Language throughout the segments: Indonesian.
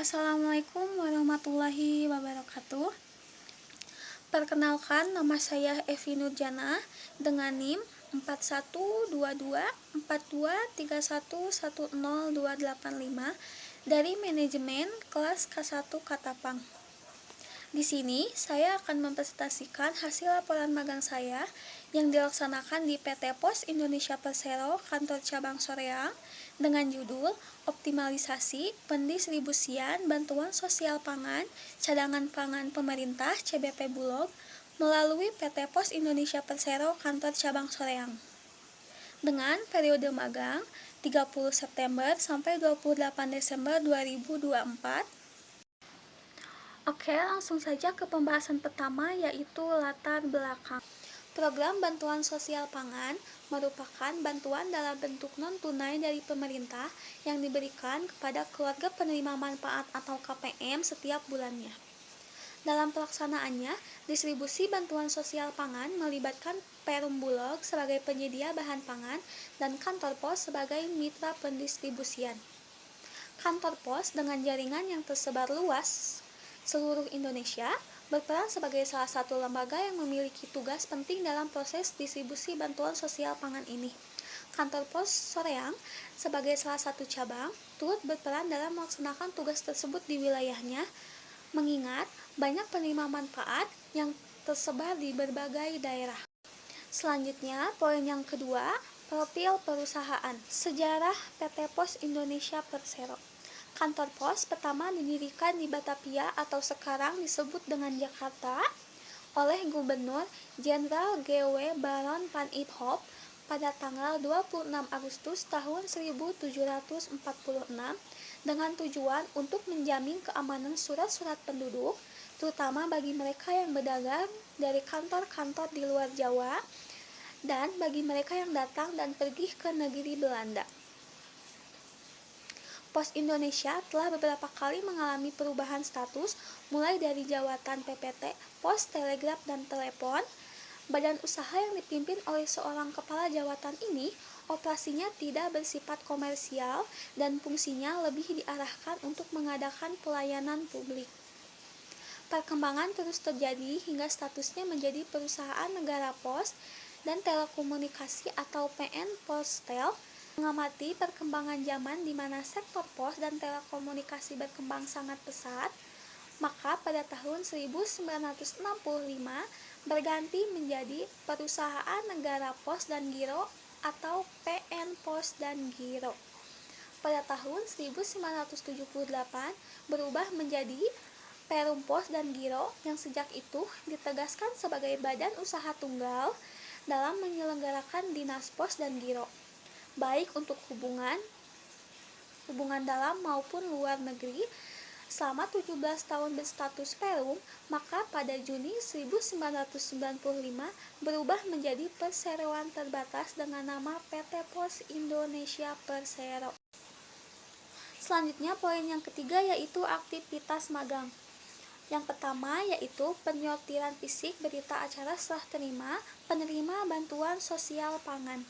Assalamualaikum warahmatullahi wabarakatuh. Perkenalkan, nama saya Evi Nurjana dengan NIM 41224231108285 dari manajemen kelas K1 Katapang. Di sini saya akan mempresentasikan hasil laporan magang saya yang dilaksanakan di PT Pos Indonesia Persero Kantor Cabang Soreang dengan judul Optimalisasi Pendistribusian Bantuan Sosial Pangan Cadangan Pangan Pemerintah CBP Bulog melalui PT Pos Indonesia Persero Kantor Cabang Soreang. Dengan periode magang 30 September sampai 28 Desember 2024. Oke, langsung saja ke pembahasan pertama, yaitu latar belakang. Program Bantuan Sosial Pangan merupakan bantuan dalam bentuk non-tunai dari pemerintah yang diberikan kepada keluarga penerima manfaat atau KPM setiap bulannya. Dalam pelaksanaannya, distribusi bantuan sosial pangan melibatkan Perum Bulog sebagai penyedia bahan pangan dan kantor pos sebagai mitra pendistribusian. Kantor pos dengan jaringan yang tersebar luas seluruh Indonesia berperan sebagai salah satu lembaga yang memiliki tugas penting dalam proses distribusi bantuan sosial pangan ini. Kantor Pos Soreang sebagai salah satu cabang turut berperan dalam melaksanakan tugas tersebut di wilayahnya, mengingat banyak penerima manfaat yang tersebar di berbagai daerah. Selanjutnya, poin yang kedua, profil perusahaan. Sejarah PT Pos Indonesia Persero. Kantor pos pertama didirikan di Batavia atau sekarang disebut dengan Jakarta oleh Gubernur Jenderal G.W. Baron van Imhoff pada tanggal 26 Agustus tahun 1746 dengan tujuan untuk menjamin keamanan surat-surat penduduk, terutama bagi mereka yang berdagang dari kantor-kantor di luar Jawa dan bagi mereka yang datang dan pergi ke negeri Belanda. Pos Indonesia telah beberapa kali mengalami perubahan status, mulai dari jawatan PPT, Pos, Telegraf, dan Telepon. Badan usaha yang dipimpin oleh seorang kepala jawatan ini, operasinya tidak bersifat komersial dan fungsinya lebih diarahkan untuk mengadakan pelayanan publik. Perkembangan terus terjadi hingga statusnya menjadi perusahaan negara pos dan telekomunikasi atau PN Postel. Mengamati perkembangan zaman di mana sektor pos dan telekomunikasi berkembang sangat pesat, maka pada tahun 1965 berganti menjadi Perusahaan Negara Pos dan Giro atau PN Pos dan Giro. Pada tahun 1978 berubah menjadi Perum Pos dan Giro yang sejak itu ditegaskan sebagai badan usaha tunggal dalam menyelenggarakan dinas pos dan giro, baik untuk hubungan dalam maupun luar negeri. Selama 17 tahun berstatus Perum, maka pada Juni 1995 berubah menjadi perseroan terbatas dengan nama PT Pos Indonesia Persero. Selanjutnya poin yang ketiga yaitu aktivitas magang. Yang pertama yaitu penyortiran fisik berita acara serah terima penerima bantuan sosial pangan.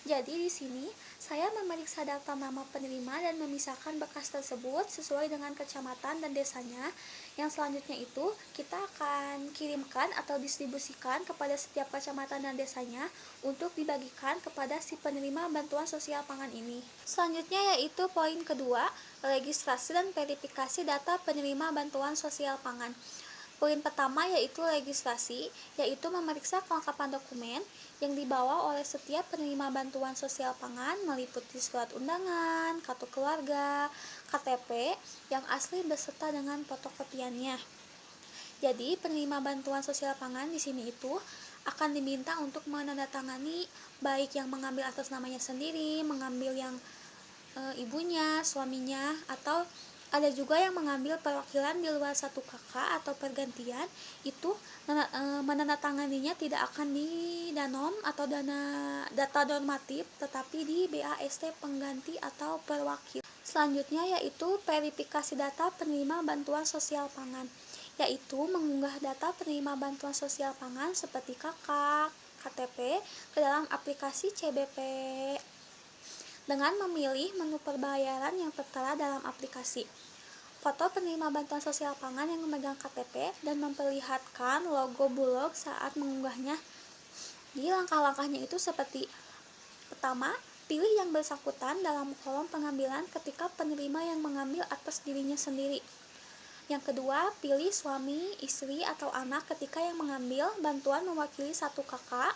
Jadi di sini saya memeriksa data nama penerima dan memisahkan berkas tersebut sesuai dengan kecamatan dan desanya. Yang selanjutnya itu kita akan kirimkan atau distribusikan kepada setiap kecamatan dan desanya untuk dibagikan kepada si penerima bantuan sosial pangan ini. Selanjutnya yaitu poin kedua, registrasi dan verifikasi data penerima bantuan sosial pangan. Poin pertama yaitu registrasi, yaitu memeriksa kelengkapan dokumen yang dibawa oleh setiap penerima bantuan sosial pangan meliputi surat undangan, kartu keluarga, KTP yang asli beserta dengan fotokopiannya. Jadi, penerima bantuan sosial pangan di sini itu akan diminta untuk menandatangani baik yang mengambil atas namanya sendiri, mengambil yang ibunya, suaminya, atau ada juga yang mengambil perwakilan di luar satu kakak atau pergantian. Itu menandatanganinya tidak akan di danom atau data normatif, tetapi di BAST pengganti atau perwakil. Selanjutnya yaitu verifikasi data penerima bantuan sosial pangan, yaitu mengunggah data penerima bantuan sosial pangan seperti kakak, KTP ke dalam aplikasi CBP dengan memilih menu pembayaran yang tertera dalam aplikasi. foto penerima bantuan sosial pangan yang memegang KTP dan memperlihatkan logo Bulog saat mengunggahnya. Jadi langkah-langkahnya itu seperti: pertama, pilih yang bersangkutan dalam kolom pengambilan ketika penerima yang mengambil atas dirinya sendiri. Yang kedua, pilih suami, istri, atau anak ketika yang mengambil bantuan mewakili satu kakak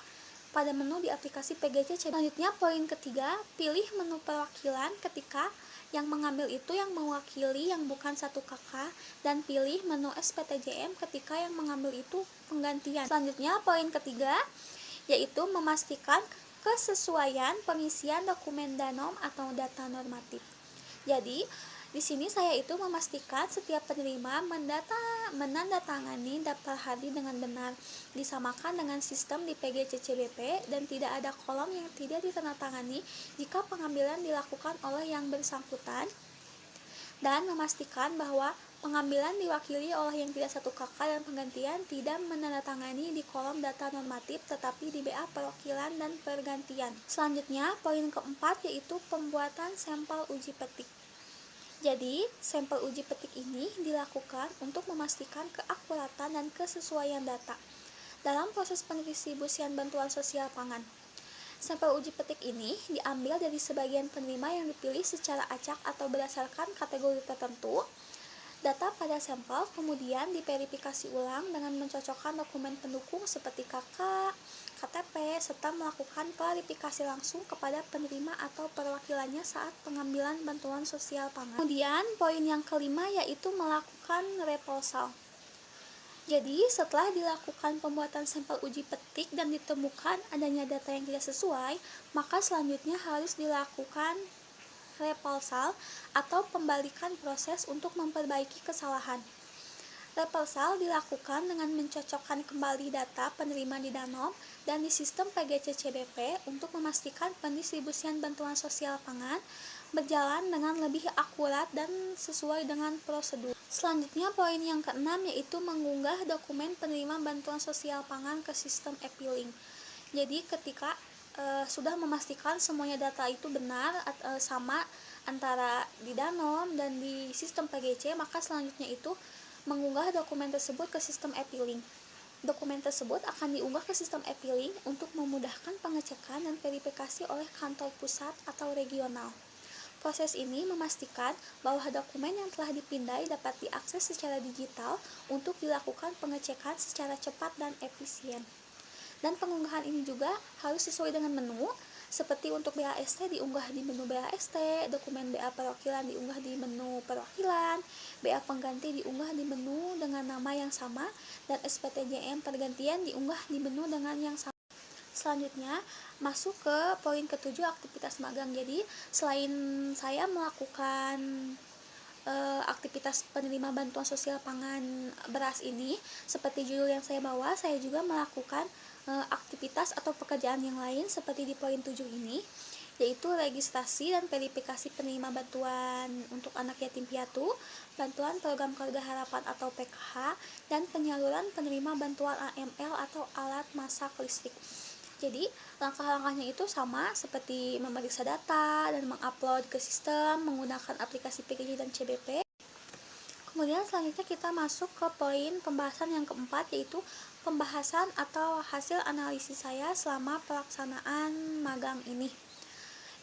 pada menu di aplikasi PGC. Selanjutnya, poin ketiga, pilih menu perwakilan ketika yang mengambil itu yang mewakili yang bukan satu kakak, dan pilih menu SPTJM ketika yang mengambil itu penggantian. Selanjutnya, poin ketiga, yaitu memastikan kesesuaian pengisian dokumen danom atau data normatif. Jadi, di sini saya itu memastikan setiap penerima menandatangani daftar hardi dengan benar, disamakan dengan sistem di PGCCBP, dan tidak ada kolom yang tidak ditandatangani jika pengambilan dilakukan oleh yang bersangkutan, dan memastikan bahwa pengambilan diwakili oleh yang tidak satu kakak dan penggantian tidak menandatangani di kolom data normatif tetapi di BA perwakilan dan pergantian. Selanjutnya, poin keempat yaitu pembuatan sampel uji petik. Jadi, sampel uji petik ini dilakukan untuk memastikan keakuratan dan kesesuaian data dalam proses pendistribusian bantuan sosial pangan. Sampel uji petik ini diambil dari sebagian penerima yang dipilih secara acak atau berdasarkan kategori tertentu. Data pada sampel kemudian diverifikasi ulang dengan mencocokkan dokumen pendukung seperti KK, KTP, serta melakukan klarifikasi langsung kepada penerima atau perwakilannya saat pengambilan bantuan sosial pangan. Kemudian, poin yang kelima yaitu melakukan reposal. Jadi, setelah dilakukan pembuatan sampel uji petik dan ditemukan adanya data yang tidak sesuai, maka selanjutnya harus dilakukan reposal atau pembalikan proses untuk memperbaiki kesalahan. Reposal dilakukan dengan mencocokkan kembali data penerima di danom dan di sistem PGCCBP untuk memastikan pendistribusian bantuan sosial pangan berjalan dengan lebih akurat dan sesuai dengan prosedur. Selanjutnya, poin yang keenam yaitu mengunggah dokumen penerima bantuan sosial pangan ke sistem e-filing. Jadi ketika sudah memastikan semuanya data itu benar sama antara di danom dan di sistem PGC, maka selanjutnya itu mengunggah dokumen tersebut ke sistem e-filing. Dokumen tersebut akan diunggah ke sistem e-filing untuk memudahkan pengecekan dan verifikasi oleh kantor pusat atau regional. Proses ini memastikan bahwa dokumen yang telah dipindai dapat diakses secara digital untuk dilakukan pengecekan secara cepat dan efisien. Dan pengunggahan ini juga harus sesuai dengan menu, seperti untuk BAST diunggah di menu BAST, dokumen BA perwakilan diunggah di menu perwakilan, BA pengganti diunggah di menu dengan nama yang sama, dan SPTJM pergantian diunggah di menu dengan yang sama. Selanjutnya, masuk ke poin ketujuh, aktivitas magang. Jadi, selain saya melakukan aktivitas penerima bantuan sosial pangan beras ini, seperti judul yang saya bawa, saya juga melakukan aktivitas atau pekerjaan yang lain seperti di poin 7 ini, yaitu registrasi dan verifikasi penerima bantuan untuk anak yatim piatu, bantuan program keluarga harapan atau PKH, dan penyaluran penerima bantuan AML atau alat masak listrik. Jadi, langkah-langkahnya itu sama seperti memeriksa data dan mengupload ke sistem menggunakan aplikasi PGC dan CBP. Kemudian selanjutnya kita masuk ke poin pembahasan yang keempat, yaitu pembahasan atau hasil analisis saya selama pelaksanaan magang ini.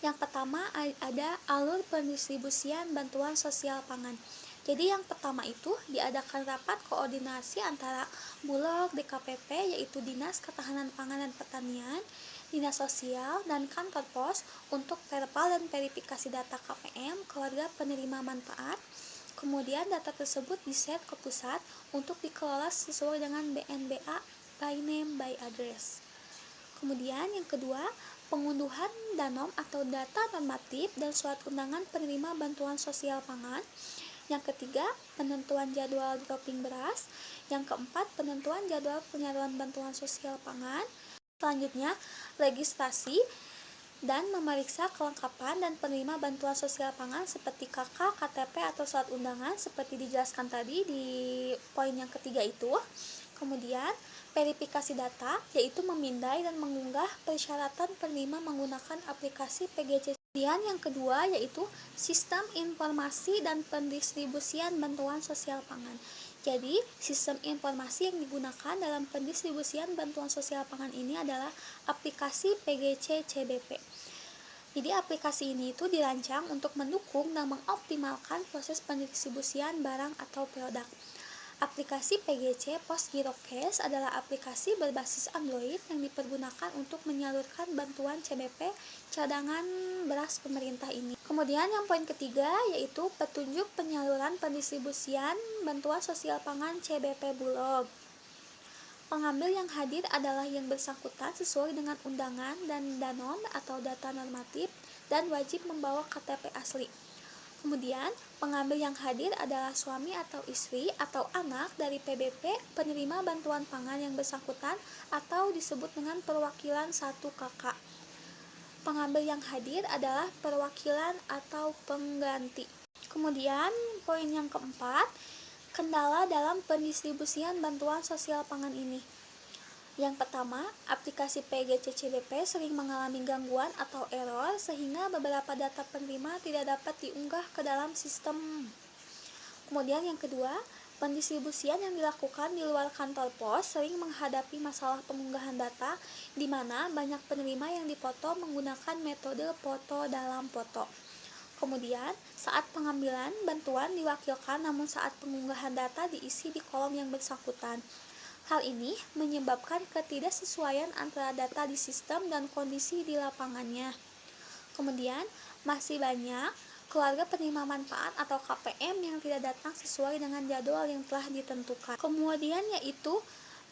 Yang pertama ada alur pendistribusian bantuan sosial pangan. Jadi yang pertama itu diadakan rapat koordinasi antara Bulog, DKPP yaitu Dinas Ketahanan Pangan dan Pertanian, Dinas Sosial, dan Kantor Pos untuk verpal dan verifikasi data KPM keluarga penerima manfaat. Kemudian data tersebut di-share ke pusat untuk dikelola sesuai dengan BNBA by name by address. Kemudian yang kedua, pengunduhan danom atau data normatif dan surat undangan penerima bantuan sosial pangan. Yang ketiga, penentuan jadwal dropping beras. Yang keempat, penentuan jadwal penyaluran bantuan sosial pangan. Selanjutnya, registrasi dan memeriksa kelengkapan dan penerima bantuan sosial pangan seperti KK, KTP atau surat undangan seperti dijelaskan tadi di poin yang ketiga itu. Kemudian, verifikasi data yaitu memindai dan mengunggah persyaratan penerima menggunakan aplikasi PGC Kemudian yang kedua yaitu sistem informasi dan pendistribusian bantuan sosial pangan. Jadi, sistem informasi yang digunakan dalam pendistribusian bantuan sosial pangan ini adalah aplikasi PGC CBP. Jadi, aplikasi ini itu dirancang untuk mendukung dan mengoptimalkan proses pendistribusian barang atau produk. Aplikasi PGC Post Giro Cash adalah aplikasi berbasis Android yang dipergunakan untuk menyalurkan bantuan CBP cadangan beras pemerintah ini. Kemudian yang poin ketiga yaitu petunjuk penyaluran pendistribusian bantuan sosial pangan CBP Bulog. Pengambil yang hadir adalah yang bersangkutan sesuai dengan undangan dan danon atau data normatif dan wajib membawa KTP asli. Kemudian, pengambil yang hadir adalah suami atau istri atau anak dari PBP penerima bantuan pangan yang bersangkutan atau disebut dengan perwakilan satu kakak. Pengambil yang hadir adalah perwakilan atau pengganti. Kemudian, poin yang keempat, kendala dalam pendistribusian bantuan sosial pangan ini. Yang pertama, aplikasi PGC CBP sering mengalami gangguan atau error sehingga beberapa data penerima tidak dapat diunggah ke dalam sistem. Kemudian yang kedua, pendistribusian yang dilakukan di luar kantor pos sering menghadapi masalah pengunggahan data di mana banyak penerima yang dipoto menggunakan metode foto dalam foto. Kemudian, saat pengambilan bantuan diwakilkan namun saat pengunggahan data diisi di kolom yang bersangkutan. Hal ini menyebabkan ketidaksesuaian antara data di sistem dan kondisi di lapangannya. Kemudian, masih banyak keluarga penerima manfaat atau KPM yang tidak datang sesuai dengan jadwal yang telah ditentukan. Kemudian yaitu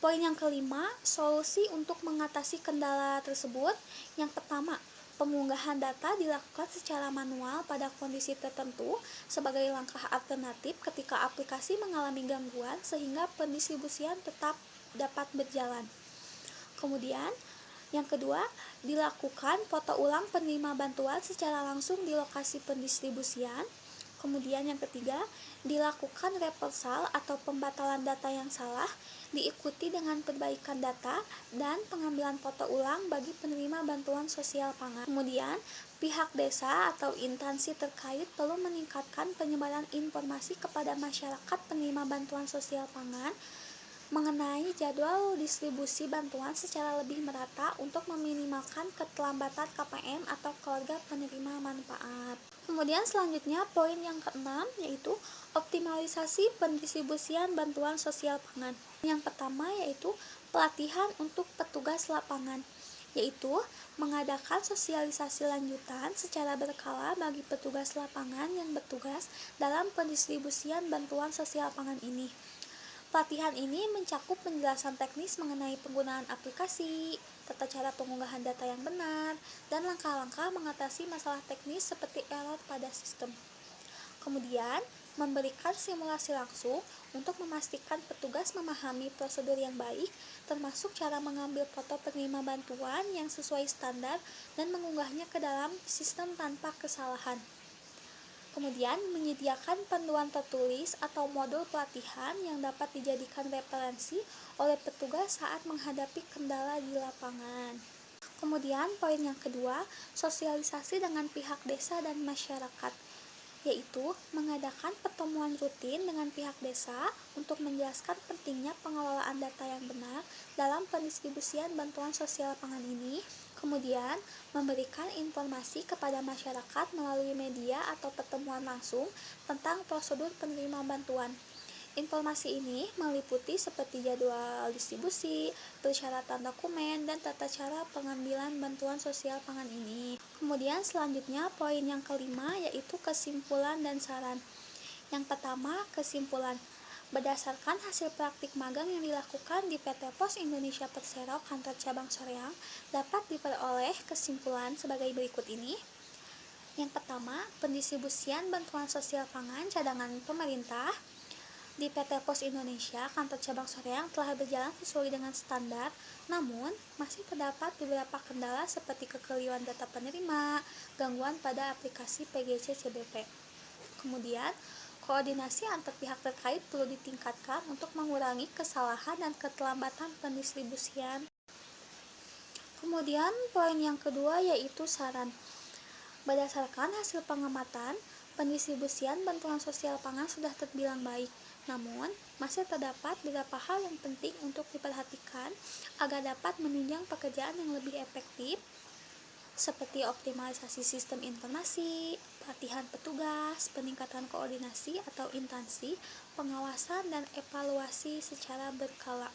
poin yang kelima, solusi untuk mengatasi kendala tersebut. Yang pertama, pengunggahan data dilakukan secara manual pada kondisi tertentu sebagai langkah alternatif ketika aplikasi mengalami gangguan sehingga pendistribusian tetap dapat berjalan. Kemudian, yang kedua, dilakukan foto ulang penerima bantuan secara langsung di lokasi pendistribusian. Kemudian yang ketiga, dilakukan reversal atau pembatalan data yang salah, diikuti dengan perbaikan data dan pengambilan foto ulang bagi penerima bantuan sosial pangan. Kemudian, pihak desa atau instansi terkait perlu meningkatkan penyebaran informasi kepada masyarakat penerima bantuan sosial pangan mengenai jadwal distribusi bantuan secara lebih merata untuk meminimalkan keterlambatan KPM atau keluarga penerima manfaat. Kemudian selanjutnya poin yang keenam yaitu optimalisasi pendistribusian bantuan sosial pangan. Yang pertama yaitu pelatihan untuk petugas lapangan, yaitu mengadakan sosialisasi lanjutan secara berkala bagi petugas lapangan yang bertugas dalam pendistribusian bantuan sosial pangan ini. Pelatihan ini mencakup penjelasan teknis mengenai penggunaan aplikasi, tata cara pengunggahan data yang benar, dan langkah-langkah mengatasi masalah teknis seperti error pada sistem. Kemudian, memberikan simulasi langsung untuk memastikan petugas memahami prosedur yang baik, termasuk cara mengambil foto penerima bantuan yang sesuai standar dan mengunggahnya ke dalam sistem tanpa kesalahan. Kemudian, menyediakan panduan tertulis atau modul pelatihan yang dapat dijadikan referensi oleh petugas saat menghadapi kendala di lapangan. Kemudian, poin yang kedua, sosialisasi dengan pihak desa dan masyarakat, yaitu mengadakan pertemuan rutin dengan pihak desa untuk menjelaskan pentingnya pengelolaan data yang benar dalam pendistribusian bantuan sosial pangan ini. Kemudian, memberikan informasi kepada masyarakat melalui media atau pertemuan langsung tentang prosedur penerima bantuan. Informasi ini meliputi seperti jadwal distribusi, persyaratan dokumen, dan tata cara pengambilan bantuan sosial pangan ini. Kemudian selanjutnya poin yang kelima yaitu kesimpulan dan saran. Yang pertama, kesimpulan. Berdasarkan hasil praktik magang yang dilakukan di PT Pos Indonesia Persero Kantor Cabang Soreang, dapat diperoleh kesimpulan sebagai berikut ini. Yang pertama, pendistribusian bantuan sosial pangan cadangan pemerintah di PT Pos Indonesia Kantor Cabang Soreang telah berjalan sesuai dengan standar, namun masih terdapat beberapa kendala seperti kekeliruan data penerima, gangguan pada aplikasi PGC CBP. Kemudian, koordinasi antar pihak terkait perlu ditingkatkan untuk mengurangi kesalahan dan keterlambatan pendistribusian. Kemudian, poin yang kedua yaitu saran. Berdasarkan hasil pengamatan, pendistribusian bantuan sosial pangan sudah terbilang baik. Namun, masih terdapat beberapa hal yang penting untuk diperhatikan agar dapat menunjang pekerjaan yang lebih efektif, seperti optimalisasi sistem informasi, pelatihan petugas, peningkatan koordinasi atau instansi, pengawasan dan evaluasi secara berkala.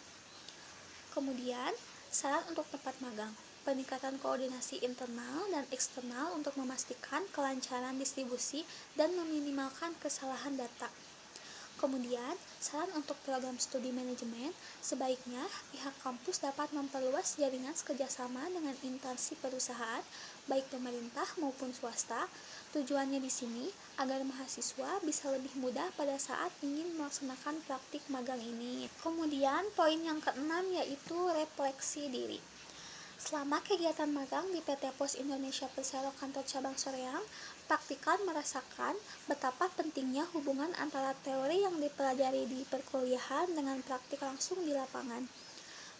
Kemudian, saran untuk tempat magang, peningkatan koordinasi internal dan eksternal untuk memastikan kelancaran distribusi dan meminimalkan kesalahan data. Kemudian, saran untuk program studi manajemen, sebaiknya pihak kampus dapat memperluas jaringan kerjasama dengan instansi perusahaan, baik pemerintah maupun swasta. Tujuannya di sini agar mahasiswa bisa lebih mudah pada saat ingin melaksanakan praktik magang ini. Kemudian, poin yang keenam yaitu refleksi diri. Selama kegiatan magang di PT Pos Indonesia Persero Kantor Cabang Soreang, praktikan merasakan betapa pentingnya hubungan antara teori yang dipelajari di perkuliahan dengan praktik langsung di lapangan.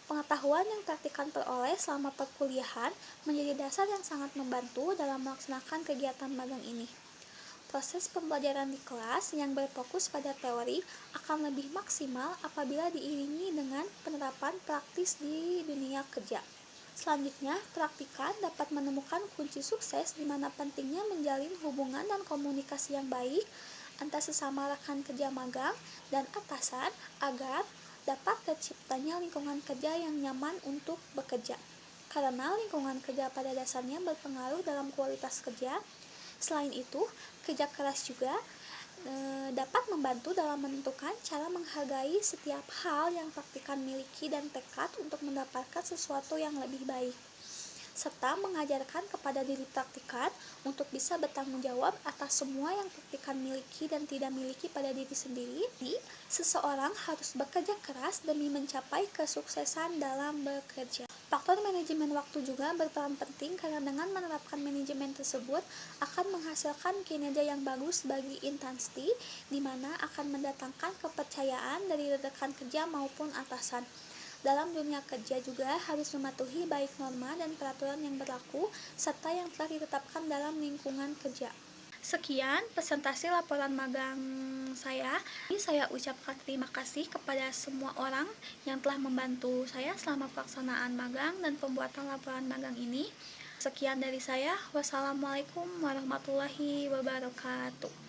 Pengetahuan yang praktikan peroleh selama perkuliahan menjadi dasar yang sangat membantu dalam melaksanakan kegiatan magang ini. Proses pembelajaran di kelas yang berfokus pada teori akan lebih maksimal apabila diiringi dengan penerapan praktis di dunia kerja. Selanjutnya, praktikan dapat menemukan kunci sukses di mana pentingnya menjalin hubungan dan komunikasi yang baik antara sesama rekan kerja magang dan atasan agar dapat terciptanya lingkungan kerja yang nyaman untuk bekerja. Karena lingkungan kerja pada dasarnya berpengaruh dalam kualitas kerja. Selain itu, kerja keras juga dapat membantu dalam menentukan cara menghargai setiap hal yang praktikan miliki dan tekad untuk mendapatkan sesuatu yang lebih baik, serta mengajarkan kepada diri praktikan untuk bisa bertanggung jawab atas semua yang praktikan miliki dan tidak miliki pada diri sendiri. Seseorang harus bekerja keras demi mencapai kesuksesan dalam bekerja. Faktor manajemen waktu juga berperan penting karena dengan menerapkan manajemen tersebut akan menghasilkan kinerja yang bagus bagi instansi, di mana akan mendatangkan kepercayaan dari rekan kerja maupun atasan. Dalam dunia kerja juga harus mematuhi baik norma dan peraturan yang berlaku serta yang telah ditetapkan dalam lingkungan kerja. Sekian presentasi laporan magang saya. Saya ucapkan terima kasih kepada semua orang yang telah membantu saya selama pelaksanaan magang dan pembuatan laporan magang ini. Sekian dari saya. Wassalamualaikum warahmatullahi wabarakatuh.